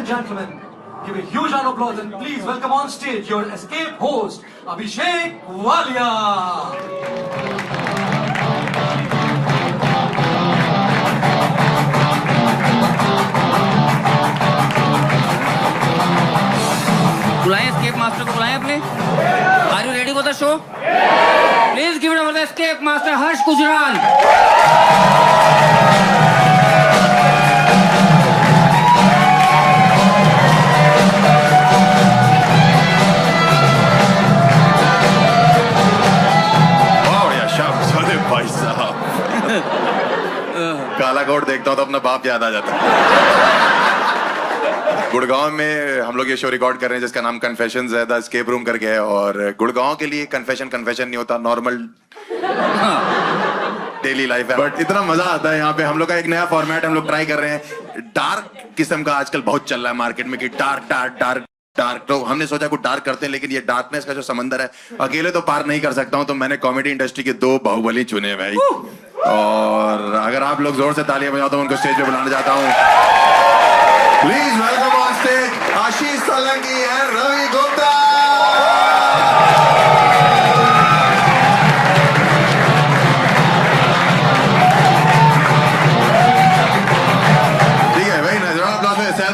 gentlemen, give a huge round of applause and please welcome on stage your escape host, Abhishek Walia. बुलाएं escape master को, बुलाएं अपने। Are you ready for the show? Please give it up for the escape master Harsh Gujral. भाई साहब काला coat देखता हूँ तो अपना बाप याद आ जाता है। गुड़गांव में हम लोग ये शो रिकॉर्ड कर रहे हैं जिसका नाम कन्फेशंस है, द एस्केप रूम करके है। और गुड़गांव के लिए कन्फेशन नहीं होता, नॉर्मल डेली लाइफ है, बट इतना मजा आता है यहाँ पे। हम लोग का एक नया फॉर्मेट हम लोग ट्राई कर रहे हैं। डार्क किस्म का आजकल बहुत चल रहा है मार्केट में कि डार्क डार्क डार्क डार्क। तो हमने सोचा कुछ डार्क करते हैं, लेकिन ये डार्कनेस का जो समंदर है अकेले तो पार नहीं कर सकता हूं, तो मैंने कॉमेडी इंडस्ट्री के 2 बाहुबली चुने भाई। और अगर आप लोग जोर से तालियां बजाओ तो उनको स्टेज पे बुलाना चाहता हूं। Please welcome on stage Ashish Solanki and Ravi Gupta.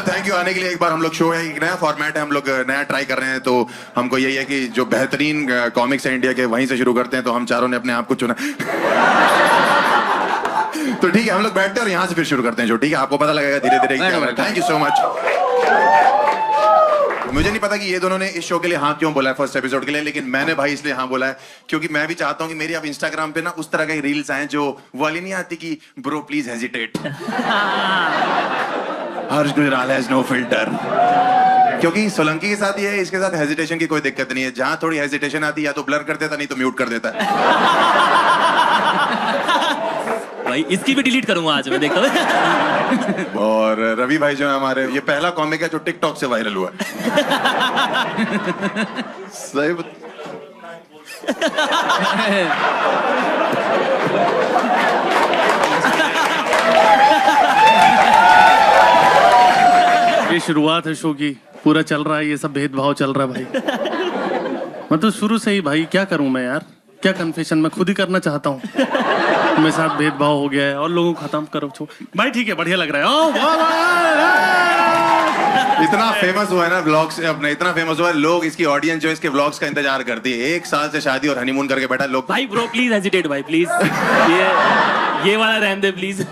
Thank you आने के लिए। एक बार हम लोग शो है, एक नया फॉर्मेट है, हम लोग नया ट्राई कर रहे हैं, तो हमको यही है कि जो बेहतरीन कॉमिक्स है इंडिया के वहीं से शुरू करते हैं। तो हम चारों ने अपने आप को चुना। तो ठीक है, हम लोग बैठते हैं और यहाँ से फिर शुरू करते हैं जो। ठीक है, आपको पता लगेगा धीरे धीरे। Thank you so much. मुझे नहीं पता कि ये दोनों ने इस शो के लिए हाँ क्यों बोला है फर्स्ट एपिसोड के लिए, लेकिन मैंने भाई इसलिए हाँ बोला है क्योंकि मैं भी चाहता हूँ कि मेरी अब इंस्टाग्राम पे ना उस तरह के रील्स आए जो वाली नहीं आती कि bro please hesitate, Harsh Gujral has no filter. क्योंकि सोलंकी के साथ ये है, इसके साथ हेजिटेशन की कोई दिक्कत नहीं है। जहां थोड़ी हेजिटेशन आती है या तो ब्लर कर देता, नहीं तो म्यूट कर देता है। भाई इसकी भी डिलीट करूंगा आज मैं, देखता हूं। और रवि भाई जो है हमारे, ये पहला कॉमिक है जो टिकटॉक से वायरल हुआ। सही ये शुरुआत है शो की, पूरा चल रहा है, ये सब भेदभाव चल रहा है भाई। मतलब शुरू से ही भाई क्या करूं मैं यार, क्या कन्फेशन मैं खुद ही करना चाहता हूं। मेरे साथ भेदभाव हो गया है और लोगों को खत्म करो भाई। ठीक है, बढ़िया लग रहा है। इतना फेमस हुआ है ना व्लॉग से अपने, इतना फेमस हुआ है, लोग इसकी ऑडियंस जो इसके व्लॉग्स का इंतजार करती है। 1 साल से शादी और हनीमून करके बैठा लोग। भाई ब्रो प्लीज हेजिटेट भाई, प्लीज ये वाला रहने दे प्लीज।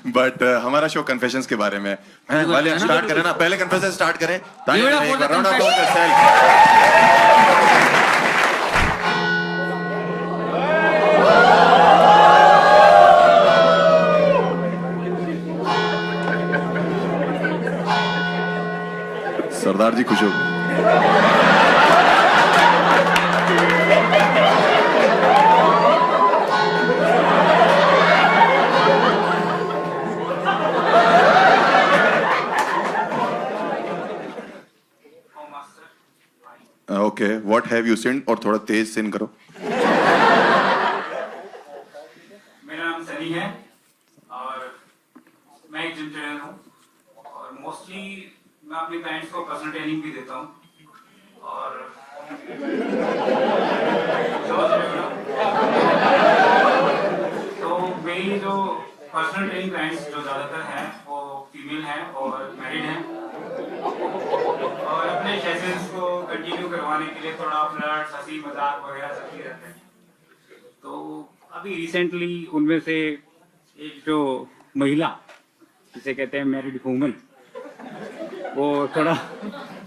बट हमारा शो कन्फेशंस के बारे में है। वाले स्टार्ट करें ना, पहले कन्फेशन स्टार्ट करें। सरदार जी खुश हो। ओके, व्हाट हैव यू सिन? और थोड़ा तेज सिन करो। मेरा नाम सनी है और मैं एक जिम ट्रेनर हूँ और मोस्टली मैं अपने क्लाइंट्स को पर्सनल ट्रेनिंग भी देता हूँ। और तो मेरी जो पर्सनल ट्रेनिंग क्लाइंट्स जो ज़्यादातर हैं वो फीमेल हैं और मैरिड हैं, और अपने सेशंस को कंटिन्यू करवाने के लिए थोड़ा फ्लर्ट, हंसी मजाक वगैरह सब ही रहते हैं। तो अभी रिसेंटली उनमें से एक जो महिला जिसे कहते हैं मैरिड वूमन, वो थोड़ा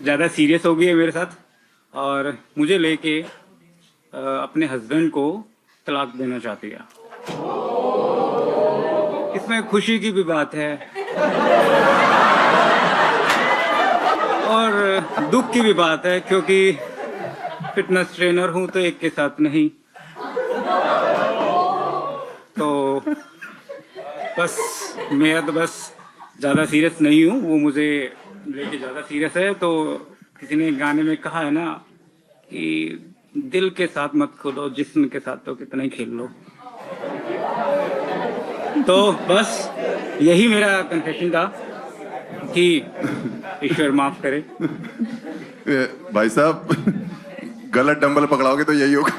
ज़्यादा सीरियस हो गई है मेरे साथ और मुझे लेके अपने हस्बैंड को तलाक देना चाहती है। इसमें खुशी की भी बात है और दुख की भी बात है, क्योंकि फिटनेस ट्रेनर हूं तो एक के साथ नहीं। तो बस मेरा तो बस ज़्यादा सीरियस नहीं हूँ, वो मुझे लेके ज़्यादा सीरियस है। तो किसी ने गाने में कहा है ना कि दिल के साथ मत खेलो, जिस्म के साथ तो कितना ही खेल लो। तो बस यही मेरा कन्फेशन था। कि ईश्वर माफ करे। भाई साहब गलत डंबल पकड़ाओगे तो यही होगा।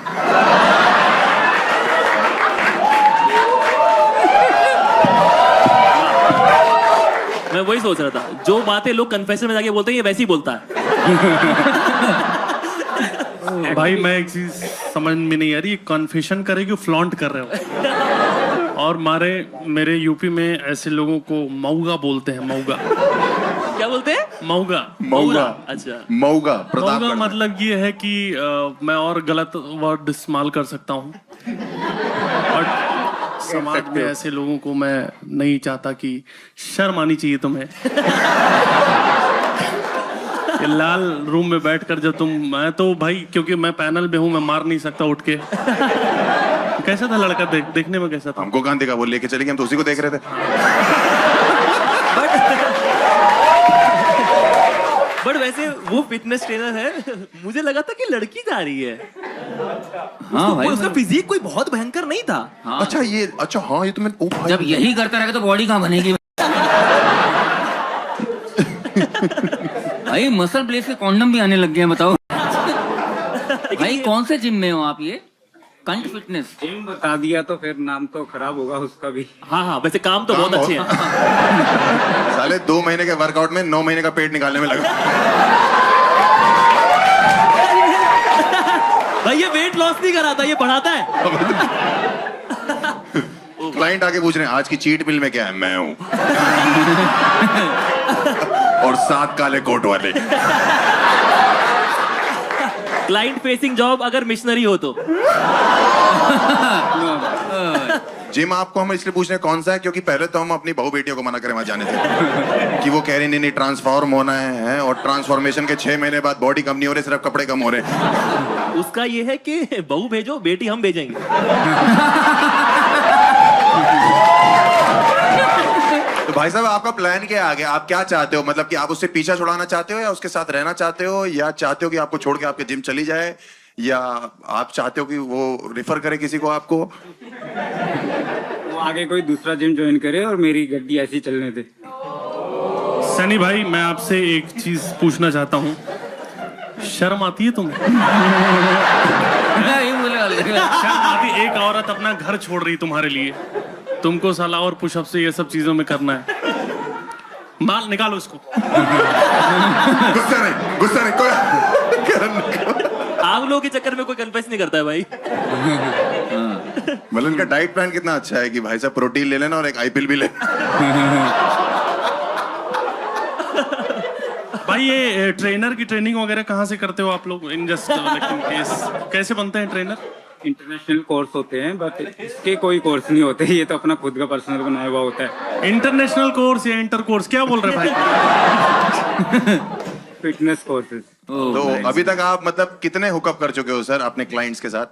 मैं वही सोच रहा था, जो बातें लोग कन्फेशन में जाके बोलते हैं ये वैसे ही बोलता है। भाई मैं एक चीज समझ में नहीं आ रही, कन्फेशन करे कि फ्लॉन्ट कर रहे हो। और मेरे यूपी में ऐसे लोगों को मऊगा बोलते हैं, मऊगा। क्या बोलते हैं? मऊगा। मऊगा। अच्छा, मऊगा प्रताप मऊगा मतलब ये है कि मैं और गलत वर्ड इस्तेमाल कर सकता हूँ, और समाज में ऐसे लोगों को मैं नहीं चाहता कि शर्म आनी चाहिए तुम्हें। ये लाल रूम में बैठकर जब मैं तो भाई, क्योंकि मैं पैनल में हूँ, मैं मार नहीं सकता उठ के। कैसा था लड़का? देखने में कैसा था? हमको कहाँ देखा, वो लेके चले गए, हम तो उसी को देख रहे थे। बट वैसे वो फिटनेस ट्रेनर है, मुझे लगा था कि लड़की जा रही है। हाँ भाई, उसका फिजिक कोई बहुत भयंकर नहीं था। हाँ। अच्छा ये तो मैं ओ भाई। जब यही करता रहेगा तो बॉडी कहाँ बनेगी? भाई मसल प्लेस के कॉन्डम भी आने लग गए हैं, बताओ। भाई कौन से जिम में हो आप? ये कंट फिटनेस जिम बता दिया तो फिर नाम तो खराब होगा उसका भी। हाँ, वैसे काम तो बहुत अच्छे हैं। साले 2 महीने के वर्कआउट में 9 महीने का पेट निकालने में लगा। भाई ये वेट लॉस नहीं कराता, ये बढ़ाता है। क्लाइंट आके पूछ रहे हैं आज की चीट मिल में क्या है, मैं हूं। और 7 काले कोट वाले। क्लाइंट फेसिंग जॉब अगर मिशनरी हो तो। जिम आपको हम इसलिए पूछ रहे हैं कौन सा है, क्योंकि पहले तो हम अपनी बहू बेटियों को मना करें वहां जाने से, कि वो कह रही नहीं ट्रांसफॉर्म होना है, और ट्रांसफॉर्मेशन के 6 महीने बाद बॉडी कम नहीं हो रही, सिर्फ कपड़े कम हो रहे हैं। उसका ये है कि बहू भेजो, बेटी हम भेजेंगे। तो भाई साहब आपका प्लान क्या है आगे? आप क्या चाहते हो? मतलब कि आप उससे पीछा छुड़ाना चाहते हो, या उसके साथ रहना चाहते हो, या चाहते हो कि आपको छोड़ के आपके जिम चली जाए, या आप चाहते हो कि वो रिफर करे किसी को आपको? वो आगे कोई दूसरा जिम ज्वाइन करे और मेरी गड्डी ऐसी चलने दे। सनी भाई मैं आपसे एक चीज पूछना चाहता हूँ, शर्म आती है तुम्हें? शर्म आती? एक औरत अपना घर छोड़ रही तुम्हारे लिए, तुमको साला और पुशअप से ये सब चीजों में करना है। माल निकालो इसको। गुस्सा नहीं कोई। आप लोगों के चक्कर में कोई कन्फेस नहीं करता है भाई। मतलब इनका डाइट प्लान कितना अच्छा है कि भाई साहब प्रोटीन ले लेना और एक आईपीएल भी ले। भाई ये ट्रेनर की ट्रेनिंग वगैरह कहाँ से करते हो आप लोग? इन जस्ट कैसे बनते हैं ट्रेनर? इंटरनेशनल कोर्स होते हैं, बट इसके कोई कोर्स नहीं होते, ये तो अपना खुद का पर्सनल बनाया हुआ होता है। इंटरनेशनल कोर्स या इंटर कोर्स क्या बोल रहे भाई? Fitness courses. तो अभी तक आप मतलब कितने हुकअप कर चुके हो सर अपने क्लाइंट्स के साथ?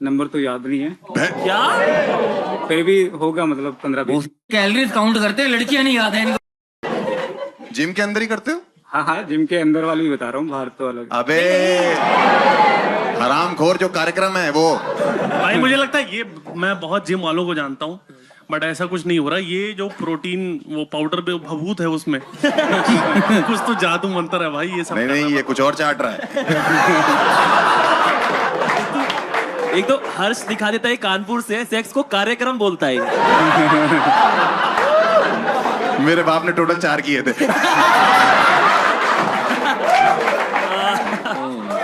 नंबर तो याद नहीं है, क्या? फिर भी होगा मतलब 15-20। कैलोरीज काउंट करते हैं, लड़कियां नहीं याद है इनको। जिम के अंदर ही करते हो? हाँ, जिम के अंदर वाली भी बता रहा हूँ, बाहर तो अलग। अबे हरामखोर जो कार्यक्रम है वो। भाई मुझे लगता है ये, मैं बहुत जिम वालों को जानता हूँ, बट ऐसा कुछ नहीं हो रहा। ये जो प्रोटीन वो पाउडर पे भभूत है उसमें कुछ तो जादू मंत्र है भाई। ये सब नहीं ये कुछ और चाट रहा है। एक तो हर्ष दिखा देता है कानपुर से, सेक्स को कार्यक्रम बोलता है। मेरे बाप ने टोटल 4 किए थे।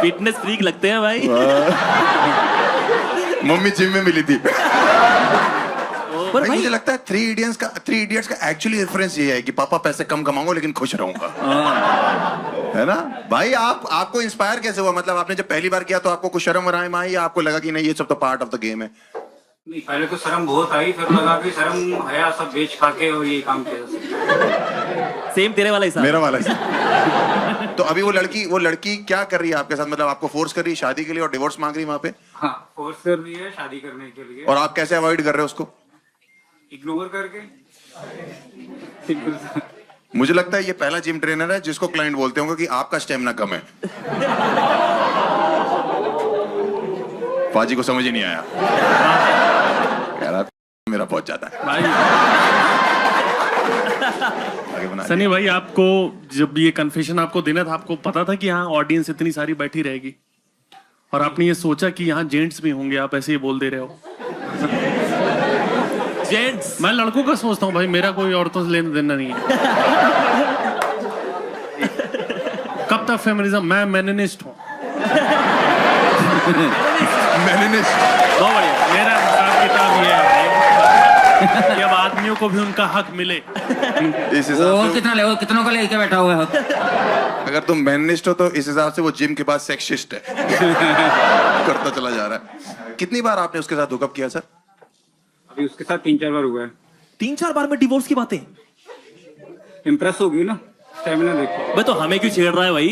फिटनेस फ्रीक लगते हैं भाई। मम्मी जिम में मिली थी। पर भाई भाई मुझे लगता है 3 इडियट्स का एक्चुअली रेफरेंस ये है कि पापा पैसे कम कमाऊंगा लेकिन खुश रहूंगा, है ना भाई? आपको इंस्पायर कैसे हुआ? मतलब आपने जब पहली बार किया तो आपको कुछ शर्म वराम आई, या आपको लगा कि नहीं ये सब तो पार्ट ऑफ द गेम है? नहीं, पहले तो शर्म बहुत आई, फिर लगा कि शर्म हया सब बेच खा के और ये काम किया। सेम तेरे वाला हिसाब। मेरा वाला ही। तो अभी वो लड़की क्या कर रही है आपके साथ? मतलब आपको फोर्स कर रही है शादी के लिए और डिवोर्स मांग रही है वहां पे? हाँ, फोर्स कर रही है शादी करने के लिए। और आप कैसे अवॉइड कर रहे हो उसको? इग्नोर करके। सिंपल सा। मुझे लगता है ये पहला जिम ट्रेनर है जिसको क्लाइंट बोलते होंगे कि आपका स्टेमिना कम है। पाजी को समझ ही नहीं आया, कह रहा मेरा पहुंच जाता है भाई आगे बना सनी भाई, आपको जब ये कन्फेशन आपको देना था, आपको पता था कि यहाँ ऑडियंस इतनी सारी बैठी रहेगी और आपने ये सोचा कि यहाँ जेंट्स भी होंगे, आप ऐसे ही बोल दे रहे हो? जेंट्स, मैं लड़कों का सोचता हूँ भाई, मेरा कोई औरतों से लेना देना नहीं है। कब तक फेमिनिज्म? मैं मेनिनिस्ट हूँ। बहुत बढ़िया। मेरा हिसाब किताब ये है कि अब आदमियों को भी उनका हक मिले। इस वो हिसाब से कितना ले, वो कितनों का लेके बैठा हुआ है? अगर तुम मैनिस्ट हो तो इस हिसाब से वो जिम के बाद सेक्सिस्ट है। करता चला जा रहा है। कितनी बार आपने उसके साथ हुकअप किया सर? अभी उसके साथ 3-4 बार हुआ है। 3-4 बार में डिवोर्स की बातें? इम्प्रेस हो गई ना, स्टेमिना देखो। मैं तो हमें क्यों छेड़ रहा है भाई?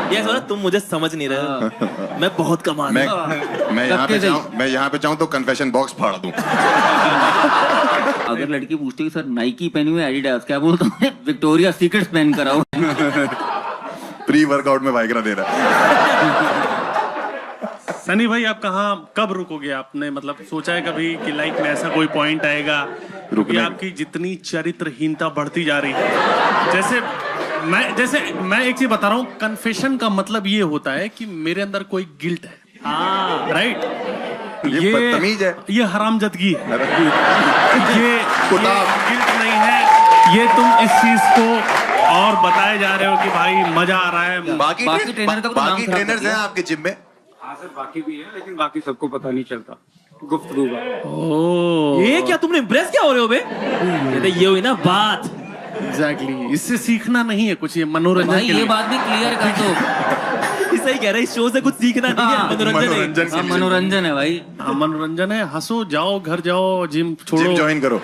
ये सोचा तुम मुझे समझ नहीं रहे। मैं बहुत कमा मैं यहाँ पे चाहूँ तो कन्फेशन बॉक्स फाड़ दूं। अगर लड़की पूछती है सर नाइकी पहनी हुई एडिडास, क्या बोलता हूँ? विक्टोरिया सीक्रेट्स पहन कर आओ। प्री वर्कआउट में वाइग्रा दे रहा है। सनी भाई, आप कहाँ कब रुकोगे? आपने मतलब सोचा है कभी कि लाइफ में ऐसा कोई पॉइंट आएगा कि आपकी जितनी चरित्रहीनता बढ़ती जा रही है? जैसे मैं एक चीज बता रहा हूँ, कन्फेशन का मतलब ये होता है कि मेरे अंदर कोई गिल्ट है। हाँ, राइट। ये बदतमीज है, ये हरामजदगी है, ये गिल्ट नहीं है। ये तुम इस चीज को और बताए जा रहे हो कि भाई मजा आ रहा है। बाकी ट्रेनर का बाकी ट्रेनर्स हैं आपके जिम में? हाँ सर, बाकी भी है, लेकिन बाकी सबको पता नहीं चलता। गुफ्तगू का। ये क्या तुमने इम्प्रेस क्या हो रहे हो बे? ये हुई ना बात। एग्जैक्टली, इससे सीखना नहीं है कुछ, ये मनोरंजन भाई के लिए। ये बात भी क्लियर कर दो। सही कह रहा है, इस शो से कुछ सीखना नहीं है, मनोरंजन है। मनोरंजन है भाई। हाँ, मनोरंजन है। हंसो, जाओ घर जाओ, जिम छोड़ो, जिम ज्वाइन करो,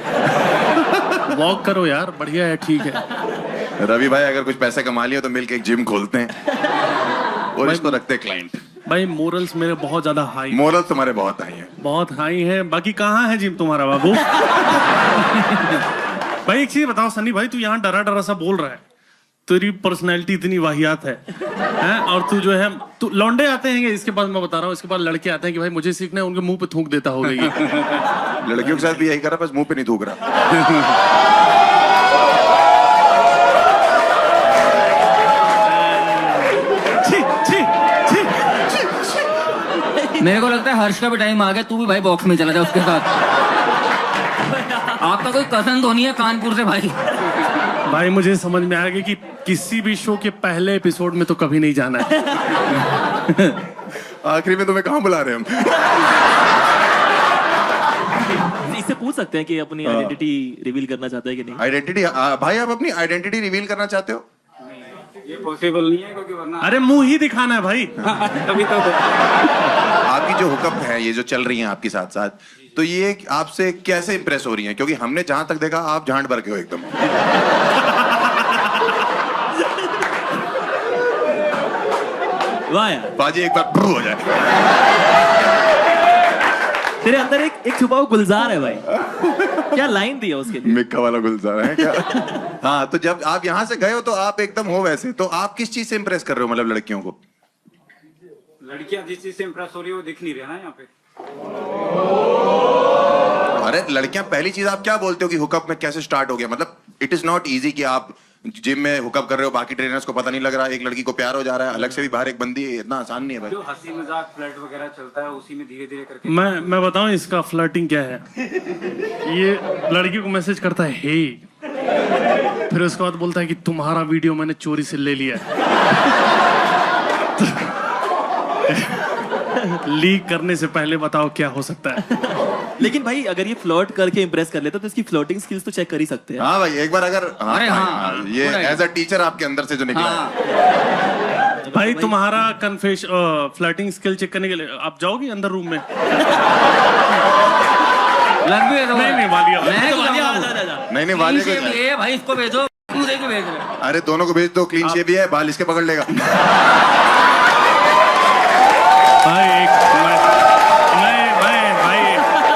वॉक करो यार, बढ़िया है, ठीक है। रवि भाई अगर कुछ पैसे कमा लिया तो मिलके एक जिम खोलते हैं और इसको रखते हैं क्लाइंट। भाई मोरल्स मेरे बहुत ज्यादा हाई, मोरल तुम्हारे बहुत हाई है। बहुत हाई है। बाकी कहाँ है जिम तुम्हारा बाबू? भाई एक चीज बताओ सनी भाई, तू यहाँ डरा डरा सा बोल रहा है, तेरी पर्सनैलिटी इतनी वाहियात है, हैं? और तू जो है, तू लौंडे आते हैं इसके बाद, मैं बता रहा हूँ, इसके बाद लड़के आते हैं कि भाई मुझे सीखना है, उनके मुंह पे थूक देता होगा ये। लड़कियों के साथ भी यही कर रहा, बस मुंह पे नहीं थूक रहा। मेरे को लगता है हर्ष का भी टाइम आ गया, तू भी भाई बॉक्स में चला जा उसके साथ। आपका कोई कजन तो नहीं है कानपुर से भाई? भाई मुझे समझ में आ गया कि किसी भी शो के पहले एपिसोड में तो कभी नहीं जाना है। आखिरी में तुम्हें कहाँ बुला रहे हैं हम? इससे पूछ सकते हैं कि अपनी आइडेंटिटी रिवील करना चाहता है कि नहीं? आइडेंटिटी भाई, आप अपनी आइडेंटिटी रिवील करना चाहते हो? ये पॉसिबल नहीं है, क्योंकि वरना अरे मुंह ही दिखाना है भाई। तभी तो। आपकी जो हुकअप है, ये जो चल रही हैं आपके साथ साथ, तो ये आपसे कैसे इंप्रेस हो रही हैं? क्योंकि हमने जहां तक देखा आप झांड भर के हो एकदम। वाह यार, बाजी एक बार प्रू हो जाए। तेरे अंदर एक छुपा हुआ गुलजार है भाई। क्या लाइन दी है उसके लिए? मिक्का वाला गुलजार है क्या? हाँ, तो जब आप यहाँ से गए हो तो आप एकदम हो वैसे, तो आप किस चीज से इंप्रेस कर रहे हो, मतलब लड़कियों को? लड़कियां जिस चीज से इम्प्रेस हो रही है वो दिख नहीं रहा ना यहाँ पे। अरे लड़कियां, पहली चीज आप क्या बोलते हो कि हुकअप में कैसे स्टार्ट हो गया? मतलब इट इज नॉट इजी कि आप जिम में हुकअप कर रहे हो, बाकी ट्रेनर्स को पता नहीं लग रहा, एक लड़की को प्यार हो जा रहा है, अलग से भी बाहर एक बंदी है, इतना आसान नहीं है भाई। जो हंसी मजाक फ्लर्ट वगैरह चलता है उसी में धीरे धीरे करके। मैं बताऊं इसका फ्लर्टिंग क्या है? ये लड़की को मैसेज करता है हे, फिर उसके बाद बोलता है कि तुम्हारा वीडियो मैंने चोरी से ले लिया। लीक करने से पहले बताओ क्या हो सकता है? लेकिन भाई अगर ये फ्लर्ट करके इम्प्रेस कर लेता तो इसकी फ्लर्टिंग स्किल्स तो चेक कर ही सकते हैं। हाँ भाई, एक बार अगर अरे हाँ, ये एज अ टीचर आपके अंदर से जो निकला है। भाई तुम्हारा फ्लर्टिंग स्किल चेक करने के लिए आप जाओगे अंदर रूम में? लग भी है तो नहीं वालिया, नहीं वाले को ये भाई इसको भेजो, तू देके भेज रहे। अरे दोनों को भेज दो, क्लीन शेव भी है, बाल इसके पकड़ लेगा।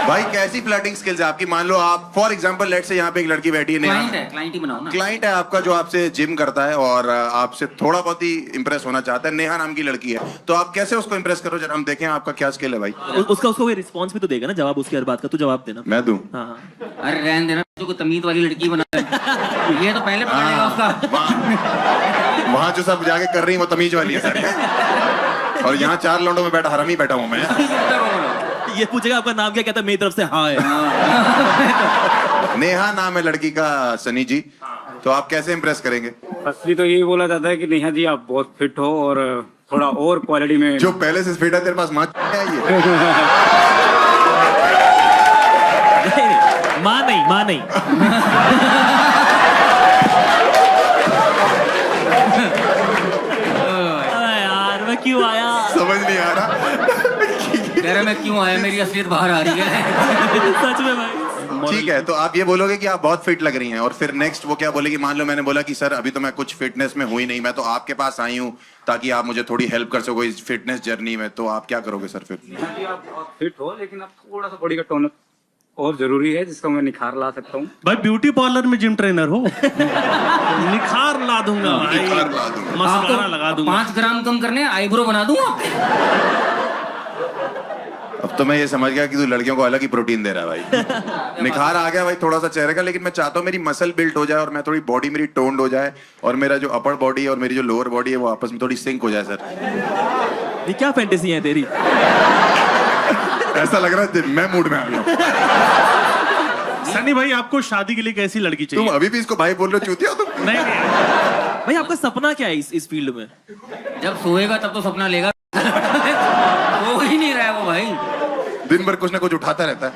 भाई कैसी फ्लर्टिंग स्किल्स है आपकी? मान लो आप फॉर एग्जांपल लेट से यहाँ पे एक लड़की बैठी है, क्लाइंट है, क्लाइंट ही बनाओ ना। क्लाइंट है आपका जो आपसे जिम करता है और आपसे थोड़ा बहुत ही इंप्रेस होना चाहता है, नेहा नाम की लड़की है, तो आप कैसे उसको इंप्रेस करो? जरा हम देखें आपका क्या स्किल है भाई। उसका कोई रिस्पॉन्स भी तो देगा ना, जवाब उसकी हर बात का, तू जवाब देना। मैं दूं? हाँ हाँ। अरे रहने देना, को तमीज वाली लड़की बना दे। ये तो पहले पकड़ेगा उसका। वहाँ जो सब जाके कर रही है वो तमीज वाली है सर, और यहाँ 4 लौंडों में बैठा हरामी बैठा हूँ मैं। ये पूछेगा आपका नाम क्या, कहता है मेरी तरफ से हाँ है। नेहा नाम है लड़की का सनी जी, तो आप कैसे इंप्रेस करेंगे? असली तो यही बोला जाता है कि नेहा जी आप बहुत फिट हो और थोड़ा और क्वालिटी में। जो पहले से फिट है तेरे पास माँ है ये? माँ नहीं, माँ नहीं। यार मैं क्यों आया समझ नहीं आ रहा। कह रहा मैं क्यों आया, मेरी असलियत बाहर आ रही है। सच में भाई। ठीक है, तो आप ये बोलोगे कि आप बहुत फिट लग रही हैं, और फिर नेक्स्ट वो क्या बोलेगी? मान लो मैंने बोला कि सर अभी तो मैं कुछ फिटनेस में हुई नहीं, मैं तो आपके पास आई हूँ ताकि आप मुझे थोड़ी हेल्प कर सको इस फिटनेस जर्नी में, तो आप क्या करोगे सर फिर? नेहा जी आप बहुत फिट हो, लेकिन आप थोड़ा सा बॉडी का टोन और जरूरी है जिसका मैं निखार ला सकता हूँ। भाई ब्यूटी पार्लर में जिम ट्रेनर हो। निखार ला दूंगा भाई, निखार ला दूंगा। मस्कारा लगा दूंगा। 5 ग्राम कम करने, आईब्रो बना दूंगा। अब तो मैं ये समझ गया कि तू लड़कियों को अलग ही प्रोटीन दे रहा है भाई। निखार आ गया भाई थोड़ा सा चेहरे का, लेकिन मैं चाहता हूँ मेरी मसल बिल्ट हो जाए और मैं थोड़ी बॉडी मेरी टोन्ड हो जाए, और मेरा जो अपर बॉडी है और मेरी जो लोअर बॉडी है वो आपस में थोड़ी सिंक हो जाए सर। ये क्या फैंटेसी है तेरी? ऐसा लग रहा है मैं मूड में आ गया। सनी भाई आपको शादी के लिए कैसी लड़की तुम चाहिए? अभी भी इसको भाई बोल रहे हो, चूतिया हो तुम? नहीं भाई आपका सपना क्या है इस फील्ड में? जब सोएगा तब तो सपना लेगा। वो ही नहीं रहा है वो भाई। दिन भर कुछ ना कुछ उठाता रहता है।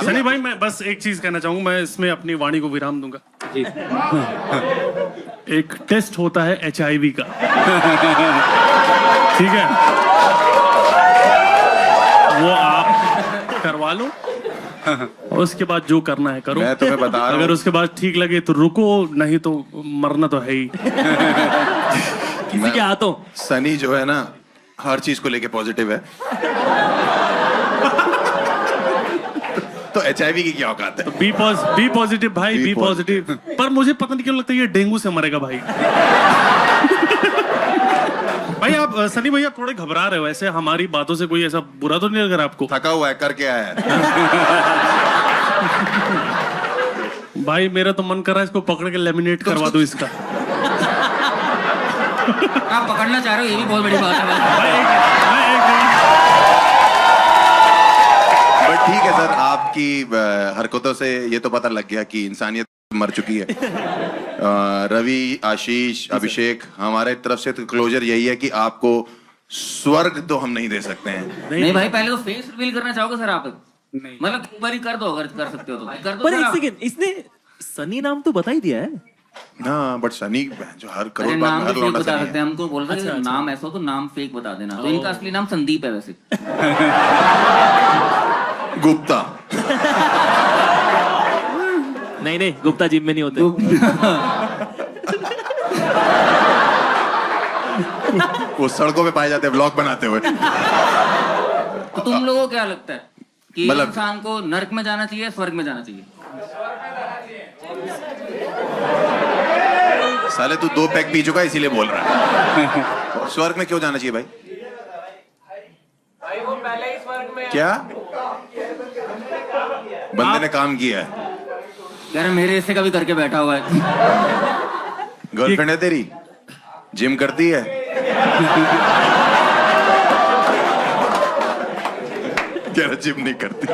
सनी भाई मैं बस एक चीज कहना चाहूंगा, मैं इसमें अपनी वाणी को विराम दूंगा। जी एक टेस्ट होता है HIV का, ठीक है, वो आप करवा लो और उसके बाद जो करना है करो। मैं तुम्हें बता रहा हूं। अगर उसके बाद ठीक लगे तो रुको, नहीं तो मरना तो है ही। किसी के हाथों। सनी जो है ना हर चीज को लेके पॉजिटिव है। तो HIV की क्या औकात है? तो बी पॉजिटिव भाई, बी पॉजिटिव। पर मुझे पता नहीं क्यों लगता है ये डेंगू से मरेगा भाई। भाई आप सनी भैया थोड़े घबरा रहे हो, ऐसे हमारी बातों से कोई ऐसा बुरा तो नहीं लग रहा आपको? थका हुआ है, करके आया है। भाई मेरा तो मन कर रहा है इसको पकड़ के लेमिनेट करवा दो इसका। आप पकड़ना चाह रहे हो, ये भी बहुत बड़ी बात है भाई। बट ठीक है सर, आपकी हरकतों से ये तो पता लग गया कि इंसानियत मर चुकी है। रवि, आशीष, अभिषेक, हमारे तरफ से तो क्लोजर यही है कि आपको स्वर्ग तो हम नहीं दे सकते हैं। नहीं भाई, पहले तो फेस रिवील करना चाहोगे सर आप? नहीं। मतलब एक बार ही कर दो, अगर कर सकते हो तो कर दो पर सर एक आप। सेकंड, इसने सनी नाम तो बता ही दिया है। हाँ बट सनी जो हर अरे करोड़ बार नाम में तो हर फेक लौंडा बता सनी सकते है। हैं, हमको बोल रहे हैं नाम ऐसा हो तो नाम फेक बता देना। तो इनका असली नाम संदीप है वैसे। गुप्ता। नहीं नहीं, गुप्ता जिम में नहीं होते। वो सड़कों पे पाए जाते हैं व्लॉग बनाते हुए। तो तुम लोगों को क्या लगता है कि मतलब- इंसान को नर्क में जाना चाहिए, स्वर्ग में जाना चाहिए? साले तू 2 पैक पी चुका है इसीलिए बोल रहा है। स्वर्ग में क्यों जाना चाहिए भाई? वो पहले ही स्वर्ग में। क्या बंदे ने काम किया है? कह रहे मेरे हिस्से का भी करके बैठा हुआ है। गर्लफ्रेंड है तेरी? जिम करती है? कह रहा जिम नहीं करती।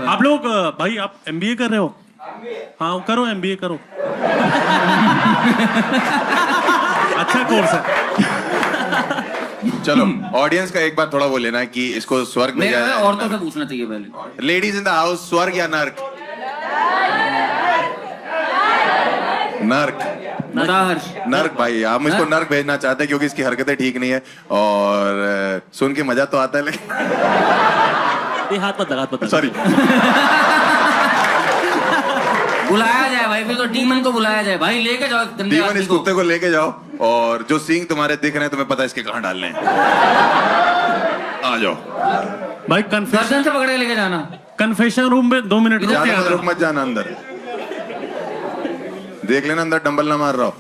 आप लोग भाई आप MBA कर रहे हो? हाँ करो, MBA करो। अच्छा कोर्स है। चलो ऑडियंस का एक बार थोड़ा वो लेना है कि इसको स्वर्ग में मेरे जाए। औरतों से पूछना चाहिए पहले। लेडीज इन द हाउस, स्वर्ग या नर्क? नर्क। बता हर्ष। नर्क भाई, हम इसको नर्क भेजना चाहते हैं क्योंकि इसकी हरकतें ठीक नहीं है, और सुन के मजा तो आता है लेकिन ये हाथ मत लगा, हाथ मत लगा। सॉरी। बुलाया जाए भाई, फिर तो डीमन को बुलाया जाए भाई, लेके जाओ गंदे डीमन आदमी इस को। कुत्ते को लेके जाओ, और जो सींग तुम्हारे दिख रहे हैं तुम्हें पता है इसके कहाँ डालने हैं। आ जाओ। भाई गर्दन से पकड़ के लेके जाना। कन्फेशन रूम में 2 मिनट रुक ज्यादा के मत आता रुक हूँ। मत जाना अंदर, देख लेना अंदर डंबल ना मार रहा हो।